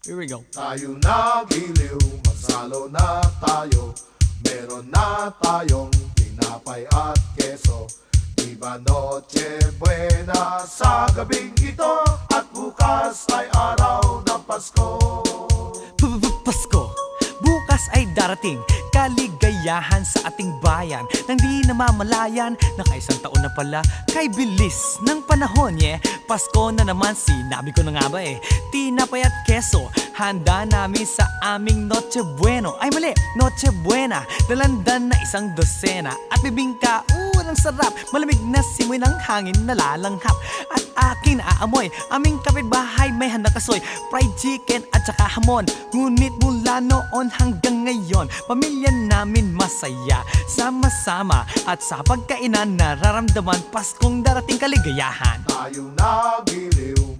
Here we go. Tayo nagiliw, magsalo na tayo. Meron na tayong tinapay at keso. Diba Noche Buena sa gabing ito, at bukas ay araw ng Pasko. Pasko, bukas ay darating kaligayahan sa ating bayan, nang di namamalayan, nakaisang taon na pala, kay bilis ng panahon, yeah. Pasko na naman, sinabi ko na nga ba eh. Tinapay at keso, handa namin sa aming Noche Bueno. Ay mali, Noche Buena, dalandan na isang dosena. At bibingka, ang sarap, malamig na simoy ng hangin nalalanghap. At akin aamoy, aming kapitbahay may handang kasoy, fried chicken at saka hamon. Ngunit mula noon hanggang ngayon, pamilya namin masaya, sama-sama at sa pagkainan nararamdaman Paskong darating kaligayahan. Tayo nagiliw,